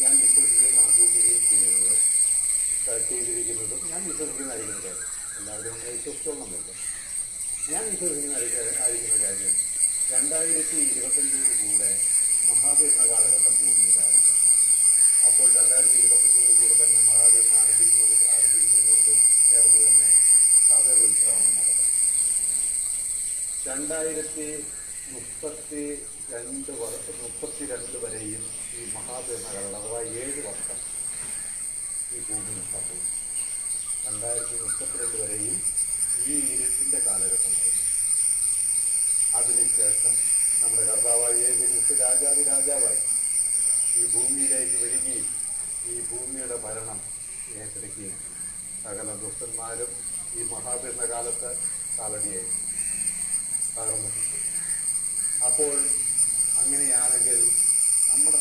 ഞാൻ വിശ്വസിക്കുകയും കണക്കൂട്ടുകയും ചെയ്തിരിക്കുന്നതും ഞാൻ വിശ്വസിക്കുന്നതായിരിക്കുന്ന കാര്യം. എല്ലാവരും അങ്ങനെ വിശ്വസിച്ചോളണമെന്നില്ല. ഞാൻ വിശ്വസിക്കുന്ന ആയിരിക്കുന്ന കാര്യം 2025 കൂടെ മഹാപീഠ കാലഘട്ടം ഭൂമിയിലായിരുന്നു. അപ്പോൾ 2025 കൂടെ തന്നെ മഹാപീഠ ആരംഭിക്കുന്നതിനോട് ചേർന്ന് തന്നെ സഭയുടെ ഉത്സവമാണ് നടക്കുന്നത്. 2032 വരെയും ഈ മഹാപീഠകാലം അഥവാ 7 വർഷം ഈ ഭൂമിയിൽ സംഭവിച്ചു. 2032 വരെയും ഈ ഇരുട്ടിൻ്റെ കാലഘട്ടമായിരുന്നു. അതിനുശേഷം നമ്മുടെ കർത്താവായ യേശുക്രിസ്തു രാജാവായി ഈ ഭൂമിയിലേക്ക് വരികയും ഈ ഭൂമിയുടെ ഭരണം ഏറ്റെടുക്കുകയും സകല ദുഷ്ടന്മാരും ഈ മഹാപീഠകാലത്ത് കാലടിയായി തകർന്നു. അപ്പോൾ അങ്ങനെയാണെങ്കിൽ നമ്മുടെ